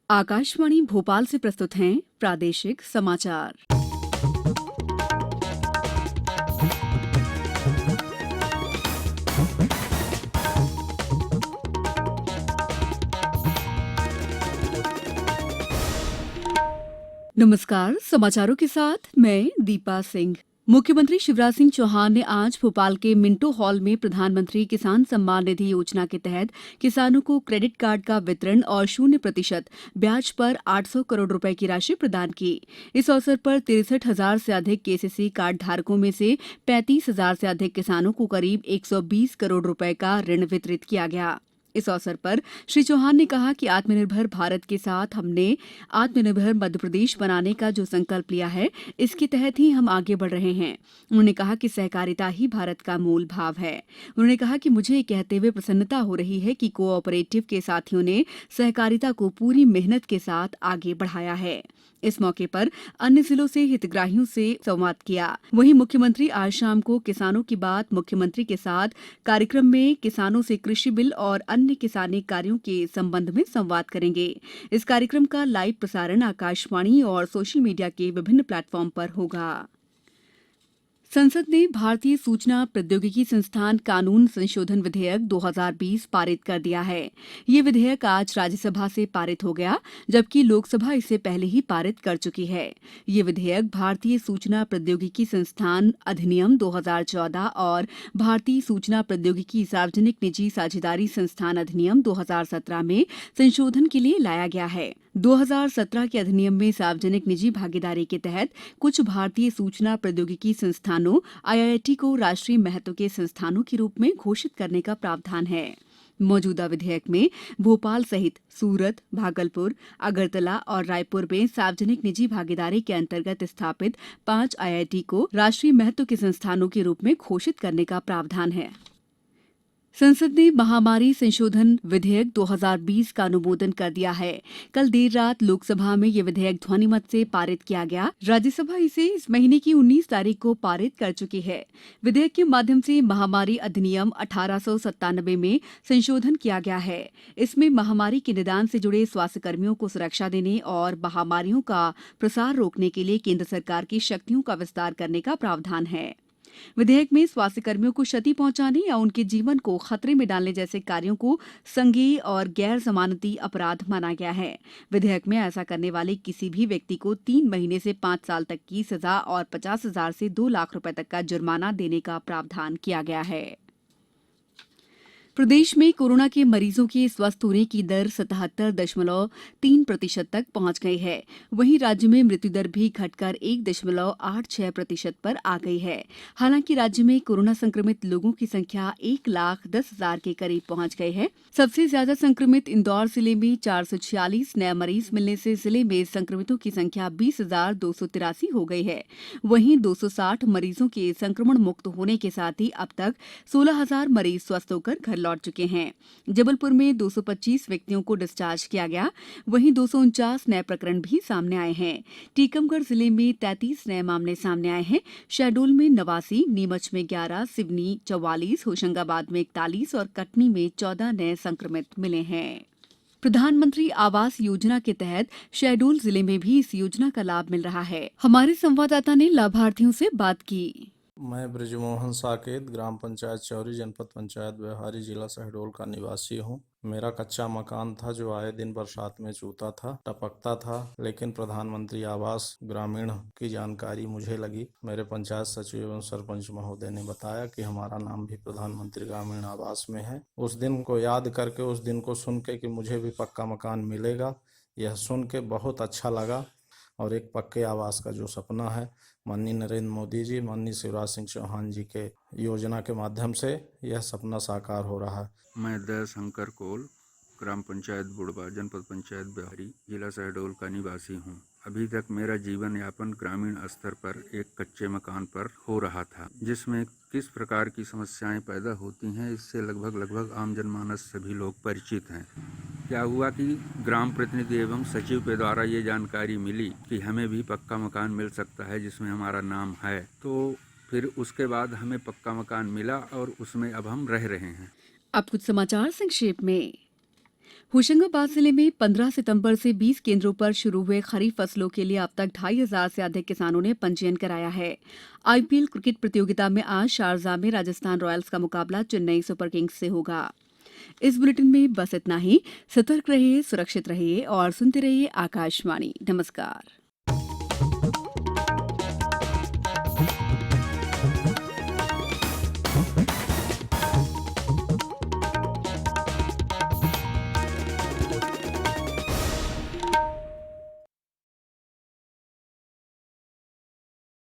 आकाशवाणी भोपाल से प्रस्तुत हैं प्रादेशिक समाचार। नमस्कार, समाचारों के साथ मैं दीपा सिंह। मुख्यमंत्री शिवराज सिंह चौहान ने आज भोपाल के मिंटो हॉल में प्रधानमंत्री किसान सम्मान निधि योजना के तहत किसानों को क्रेडिट कार्ड का वितरण और 0% ब्याज पर 800 करोड़ रुपए की राशि प्रदान की। इस अवसर पर 63,000 से अधिक केसीसी कार्ड धारकों में से 35,000 से अधिक किसानों को करीब 120 करोड़ रुपए का ऋण वितरित किया गया। इस अवसर पर श्री चौहान ने कहा कि आत्मनिर्भर भारत के साथ हमने आत्मनिर्भर मध्यप्रदेश बनाने का जो संकल्प लिया है, इसके तहत ही हम आगे बढ़ रहे हैं। उन्होंने कहा कि सहकारिता ही भारत का मूल भाव है। उन्होंने कहा कि मुझे ये कहते हुए प्रसन्नता हो रही है कि कोऑपरेटिव के साथियों ने सहकारिता को पूरी मेहनत के साथ आगे बढ़ाया है। इस मौके पर अन्य जिलों से हितग्राहियों से संवाद किया। वहीं मुख्यमंत्री आज शाम को किसानों की बात मुख्यमंत्री के साथ कार्यक्रम में किसानों से कृषि बिल और अन्य किसानी कार्यों के संबंध में संवाद करेंगे। इस कार्यक्रम का लाइव प्रसारण आकाशवाणी और सोशल मीडिया के विभिन्न प्लेटफॉर्म पर होगा। संसद ने भारतीय सूचना प्रौद्योगिकी संस्थान कानून संशोधन विधेयक 2020 पारित कर दिया है। ये विधेयक आज राज्यसभा से पारित हो गया, जबकि लोकसभा इसे पहले ही पारित कर चुकी है। ये विधेयक भारतीय सूचना प्रौद्योगिकी संस्थान अधिनियम 2014 और भारतीय सूचना प्रौद्योगिकी सार्वजनिक निजी साझेदारी संस्थान अधिनियम 2017 में संशोधन के लिए लाया गया है। 2017 के अधिनियम में सार्वजनिक निजी भागीदारी के तहत कुछ भारतीय सूचना प्रौद्योगिकी संस्थानों आईआईटी को राष्ट्रीय महत्व के संस्थानों के रूप में घोषित करने का प्रावधान है। मौजूदा विधेयक में भोपाल सहित सूरत, भागलपुर, अगरतला और रायपुर में सार्वजनिक निजी भागीदारी के अंतर्गत स्थापित 5 आईआईटी को राष्ट्रीय महत्व के संस्थानों के रूप में घोषित करने का प्रावधान है। संसद ने महामारी संशोधन विधेयक 2020 का अनुमोदन कर दिया है। कल देर रात लोकसभा में यह विधेयक ध्वनिमत से पारित किया गया। राज्यसभा इसे इस महीने की 19 तारीख को पारित कर चुकी है। विधेयक के माध्यम से महामारी अधिनियम 1897 में संशोधन किया गया है। इसमें महामारी के निदान से जुड़े स्वास्थ्य कर्मियों को सुरक्षा देने और महामारियों का प्रसार रोकने के लिए केंद्र सरकार की शक्तियों का विस्तार करने का प्रावधान है। विधेयक में स्वास्थ्य कर्मियों को क्षति पहुंचाने या उनके जीवन को खतरे में डालने जैसे कार्यों को संज्ञेय और गैर जमानती अपराध माना गया है। विधेयक में ऐसा करने वाले किसी भी व्यक्ति को 3 महीने से 5 साल तक की सजा और 50,000 से 2 लाख रुपए तक का जुर्माना देने का प्रावधान किया गया है। प्रदेश में कोरोना के मरीजों के स्वस्थ होने की दर 77.3% तक पहुंच गई है। वहीं राज्य में मृत्यु दर भी घटकर 1.86% पर आ गई है। हालांकि राज्य में कोरोना संक्रमित लोगों की संख्या 1,10,000 के करीब पहुंच गई है। सबसे ज्यादा संक्रमित इंदौर जिले में 446 नए मरीज मिलने से जिले में संक्रमितों की संख्या 20,283 हो गई है। वहीं 260 मरीजों के संक्रमण मुक्त होने के साथ ही अब तक 16,000 मरीज स्वस्थ होकर घर लौट चुके हैं। जबलपुर में 225 व्यक्तियों को डिस्चार्ज किया गया। वहीं 249 नए प्रकरण भी सामने आए हैं। टीकमगढ़ जिले में 33 नए मामले सामने आए हैं। शहडोल में 89, नीमच में 11, सिवनी 44, होशंगाबाद में 41 और कटनी में 14 नए संक्रमित मिले हैं। प्रधानमंत्री आवास योजना के तहत शहडोल जिले में भी इस योजना का लाभ मिल रहा है। हमारे संवाददाता ने लाभार्थियों से बात की। मैं ब्रजमोहन साकेत, ग्राम पंचायत चौरी, जनपद पंचायत व्यवहारी, जिला शहडोल का निवासी हूँ। मेरा कच्चा मकान था जो आए दिन बरसात में चूता था, टपकता था, लेकिन प्रधानमंत्री आवास ग्रामीण की जानकारी मुझे लगी। मेरे पंचायत सचिव एवं सरपंच महोदय ने बताया कि हमारा नाम भी प्रधानमंत्री ग्रामीण आवास में है। उस दिन को याद करके, उस दिन को सुन के कि मुझे भी पक्का मकान मिलेगा, यह सुन के बहुत अच्छा लगा। और एक पक्के आवास का जो सपना है, माननीय नरेंद्र मोदी जी, माननीय शिवराज सिंह चौहान जी के योजना के माध्यम से यह सपना साकार हो रहा है। मैं दयाशंकर कोल, ग्राम पंचायत बुड़बा, जनपद पंचायत बिहारी, जिला शहडोल का निवासी हूँ। अभी तक मेरा जीवन यापन ग्रामीण स्तर पर एक कच्चे मकान पर हो रहा था, जिसमें किस प्रकार की समस्याएं पैदा होती हैं, इससे लगभग आम जनमानस सभी लोग परिचित हैं। क्या हुआ कि ग्राम प्रतिनिधि एवं सचिव के द्वारा ये जानकारी मिली कि हमें भी पक्का मकान मिल सकता है जिसमें हमारा नाम है, तो फिर उसके बाद हमें पक्का मकान मिला और उसमें अब हम रह रहे हैं। अब कुछ समाचार संक्षेप में। होशंगाबाद जिले में 15 सितंबर से 20 केंद्रों पर शुरू हुए खरीफ फसलों के लिए अब तक 2,500 से अधिक किसानों ने पंजीयन कराया है। आईपीएल क्रिकेट प्रतियोगिता में आज शारजाह में राजस्थान रॉयल्स का मुकाबला चेन्नई सुपर किंग्स से होगा। इस बुलेटिन में बस इतना ही। सतर्क रहिए, सुरक्षित रहिए और सुनते रहिए आकाशवाणी। नमस्कार।